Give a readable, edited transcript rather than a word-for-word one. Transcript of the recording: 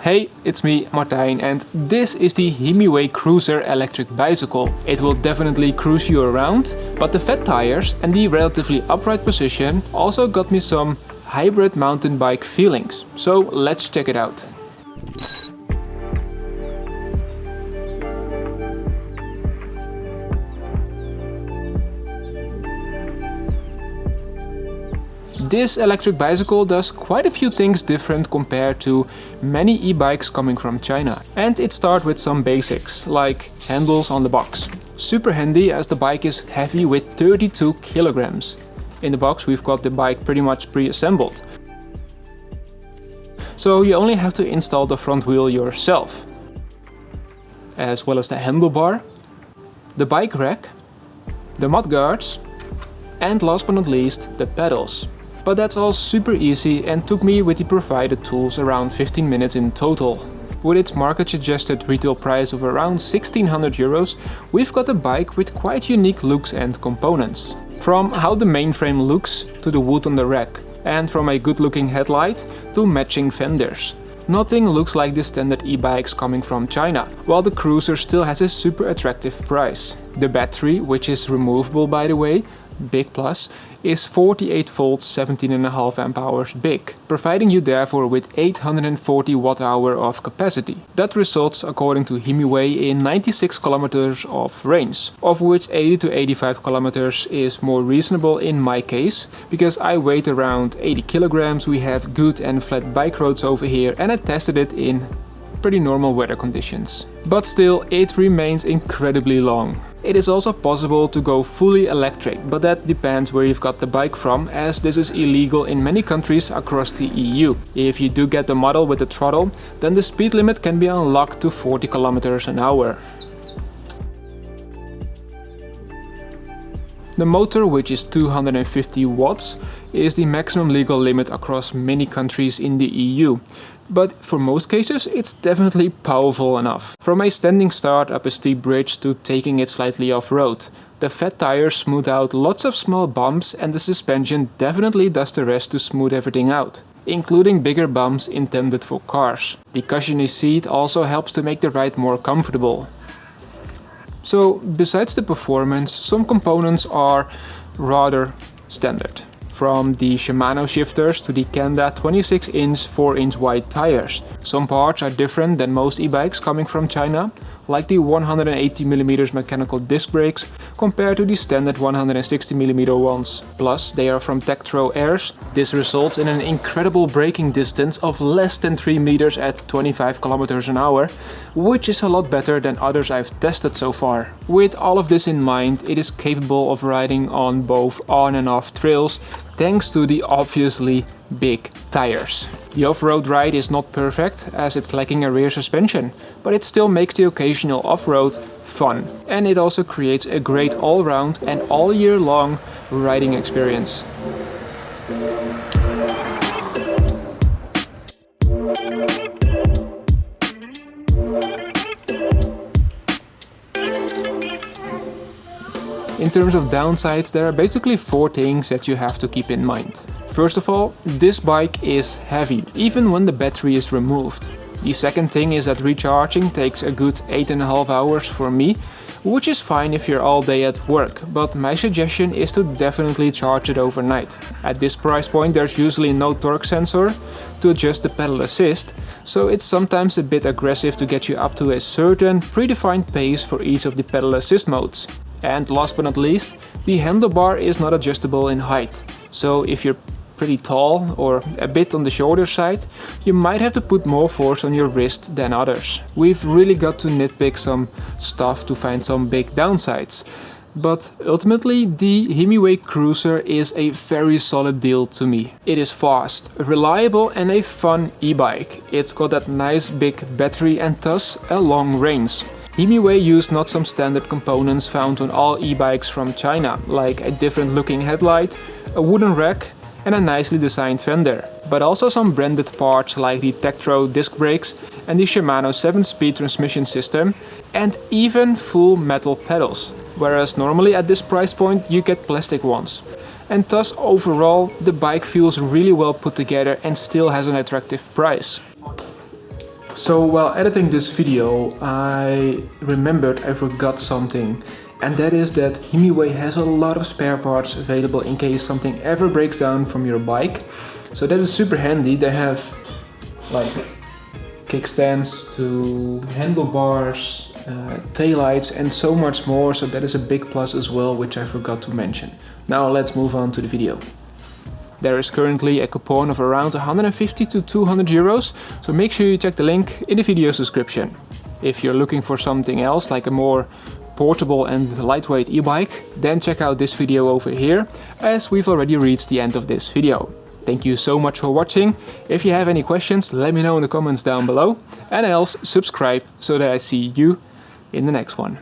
Hey, it's me, Martijn, and this is the Himiway Cruiser electric bicycle. It will definitely cruise you around, but the fat tires and the relatively upright position also got me some hybrid mountain bike feelings. So let's check it out. This electric bicycle does quite a few things different compared to many e-bikes coming from China. And it starts with some basics, like handles on the box. Super handy as the bike is heavy with 32 kilograms. In the box we've got the bike pretty much pre-assembled. So you only have to install the front wheel yourself. As well as the handlebar, the bike rack, the mud guards, and last but not least, the pedals. But that's all super easy and took me with the provided tools around 15 minutes in total. With its market suggested retail price of around 1600 euros, we've got a bike with quite unique looks and components. From how the mainframe looks to the wood on the rack, and from a good looking headlight to matching fenders. Nothing looks like the standard e-bikes coming from China, while the Cruiser still has a super attractive price. The battery, which is removable by the way, big plus, is 48 volts 17.5 amp hours big, providing you therefore with 840 watt-hour of capacity. That results, according to Himiway, in 96 kilometers of range, of which 80 to 85 kilometers is more reasonable in my case, because I weigh around 80 kilograms, we have good and flat bike roads over here, and I tested it in pretty normal weather conditions. But still, it remains incredibly long. It is also possible to go fully electric, but that depends where you've got the bike from, as this is illegal in many countries across the EU. If you do get the model with the throttle, then the speed limit can be unlocked to 40 kilometers an hour. The motor, which is 250 watts, is the maximum legal limit across many countries in the EU. But for most cases it's definitely powerful enough. From a standing start up a steep bridge to taking it slightly off-road. The fat tires smooth out lots of small bumps and the suspension definitely does the rest to smooth everything out, including bigger bumps intended for cars. The cushiony seat also helps to make the ride more comfortable. So besides the performance, some components are rather standard. From the Shimano shifters to the Kenda 26-inch 4-inch wide tires. Some parts are different than most e-bikes coming from China, like the 180mm mechanical disc brakes compared to the standard 160mm ones. Plus, they are from Tektro airs. This results in an incredible braking distance of less than 3 meters at 25 kilometers an hour, which is a lot better than others I've tested so far. With all of this in mind, it is capable of riding on both on and off trails, thanks to the obviously big tires. The off-road ride is not perfect as it's lacking a rear suspension, but it still makes the occasional off-road fun. And it also creates a great all-round and all year long riding experience. In terms of downsides, there are basically 4 things that you have to keep in mind. First of all, this bike is heavy, even when the battery is removed. The second thing is that recharging takes a good 8.5 hours for me, which is fine if you're all day at work, but my suggestion is to definitely charge it overnight. At this price point there's usually no torque sensor to adjust the pedal assist, so it's sometimes a bit aggressive to get you up to a certain predefined pace for each of the pedal assist modes. And last but not least, the handlebar is not adjustable in height. So if you're pretty tall or a bit on the shorter side, you might have to put more force on your wrist than others. We've really got to nitpick some stuff to find some big downsides. But ultimately, the Himiway Cruiser is a very solid deal to me. It is fast, reliable and a fun e-bike. It's got that nice big battery and thus a long range. Himiway used not some standard components found on all e-bikes from China, like a different looking headlight, a wooden rack and a nicely designed fender, but also some branded parts like the Tektro disc brakes and the Shimano 7-speed transmission system, and even full metal pedals, whereas normally at this price point you get plastic ones. And thus overall the bike feels really well put together and still has an attractive price. So while editing this video, I remembered I forgot something, and that is that Himiway has a lot of spare parts available in case something ever breaks down from your bike. So that is super handy. They have like kickstands to handlebars, taillights and so much more, so that is a big plus as well, which I forgot to mention. Now let's move on to the video. There is currently a coupon of around 150 to 200 euros, so make sure you check the link in the video's description. If you're looking for something else, like a more portable and lightweight e-bike, then check out this video over here, as we've already reached the end of this video. Thank you so much for watching. If you have any questions, let me know in the comments down below, and else subscribe so that I see you in the next one.